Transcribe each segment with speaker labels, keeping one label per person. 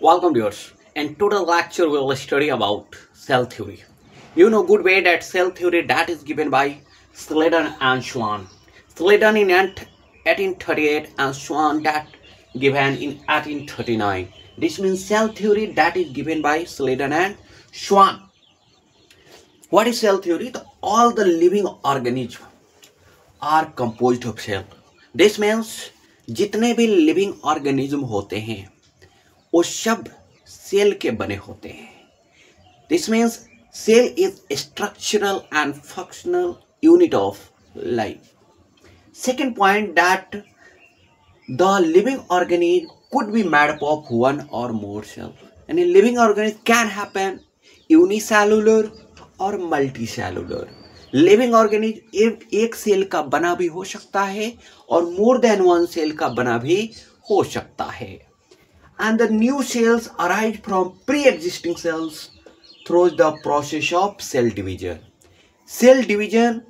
Speaker 1: Welcome viewers. In today's lecture we will study about cell theory. You know good way that cell theory that is given by Sladen and Schwann. Sladen in 1838 and Schwann that given in 1839. This means cell theory that is given by Sladen and Schwann. What is cell theory? All the living organisms are composed of cell. This means जितने भी living organism होते हैं वो सब cell के बने होते हैं. This means cell is a structural and functional unit of life. Second point that the living organism could be made up of one or more cells. And a living organism can happen unicellular और multicellular. Living organism एक cell का बना भी हो सकता है और more than one cell का बना भी हो सकता है. And the new cells arise from pre-existing cells through the process of cell division. Cell division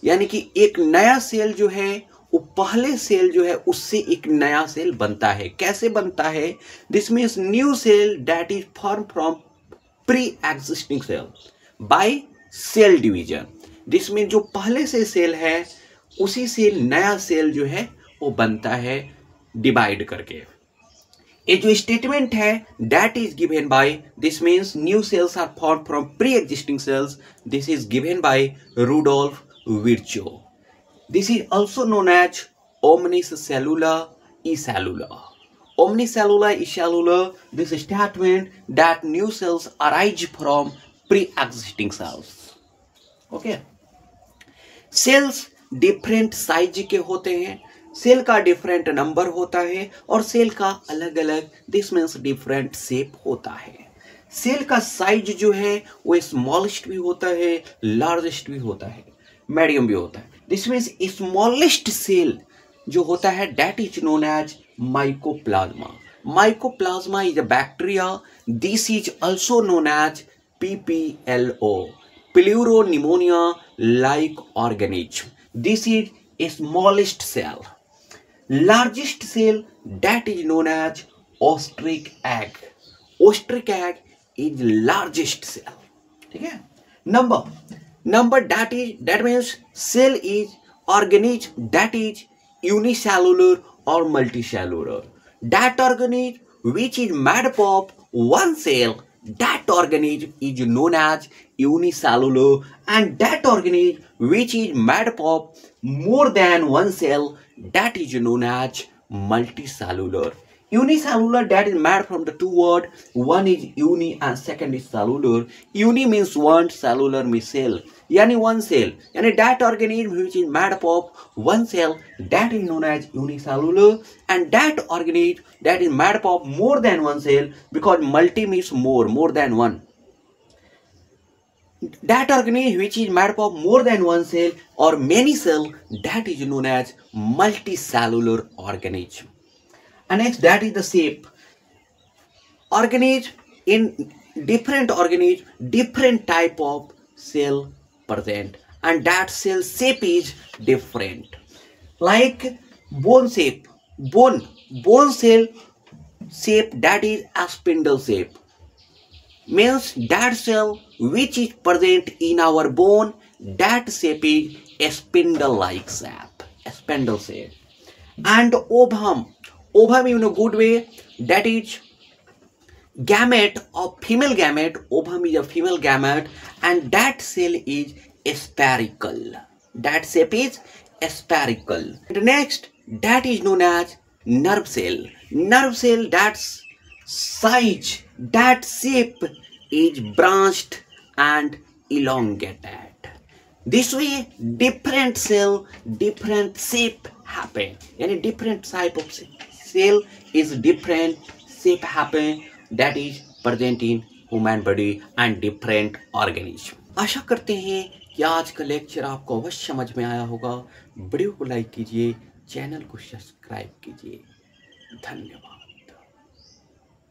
Speaker 1: यानी कि एक नया सेल जो है वो पहले सेल जो है उससे एक नया सेल बनता है. कैसे बनता है? This means new cell that is formed from pre-existing cell by cell division. This means जो पहले से सेल है उसी से नया सेल जो है वो बनता है डिवाइड करके. ये जो स्टेटमेंट है that is given by, this means new cells are formed from pre-existing cells. This is given by Rudolf Virchow. This is also known as omnicellular acellular. Omnicellular acellular, this statement that new cells arise from pre-existing cells. Okay. Sales different size के होते हैं, cell का different number होता है और cell का अलग अलग दिस मीन्स डिफरेंट शेप होता है. सेल का साइज जो है वो स्मॉलेस्ट भी होता है, लार्जेस्ट भी होता है, मीडियम भी होता है. दिस मीन्स स्मॉलेस्ट सेल जो होता है that is known as mycoplasma. Mycoplasma is a bacteria. This is also known as PPLO, pleuropneumonia like organism. This is a smallest cell. Largest cell that is known as ostrich egg. Ostrich egg is largest cell. ठीक है. Number that means cell is organism that is unicellular or multicellular. That organism which is made up of one cell, that organism is known as unicellular, and that organism which is made up of more than one cell, that is known as multicellular. Unicellular that is made from the two words, one is uni and second is cellular. Uni means one, cellular means cell, यानी one cell, यानी that organism which is made up of one cell that is known as unicellular, and that organism that is made up of more than one cell, because multi means more than one. That organism which is made up of more than one cell or many cells, that is known as multicellular organism. And next, that is the shape. Organism in different organism, different type of cell present, and that cell shape is different. Like bone shape, bone cell shape that is a spindle shape. Means that cell which is present in our bone, that shape is a spindle-like shape, a spindle shape. And ovum in a good way, that is gamete of female gamete. Ovum is a female gamete, and that cell is spherical. That shape is spherical. The next, that is known as nerve cell. Nerve cell, that's size, that shape is branched and elongated. This way, different cell, different shape happen. Yani different type of cell is different shape happen, that is present in human body and different organism. आशा करते हैं कि आज का lecture आपको अवश्य समझ में आया होगा. वीडियो को लाइक कीजिए, चैनल को सब्सक्राइब कीजिए. धन्यवाद.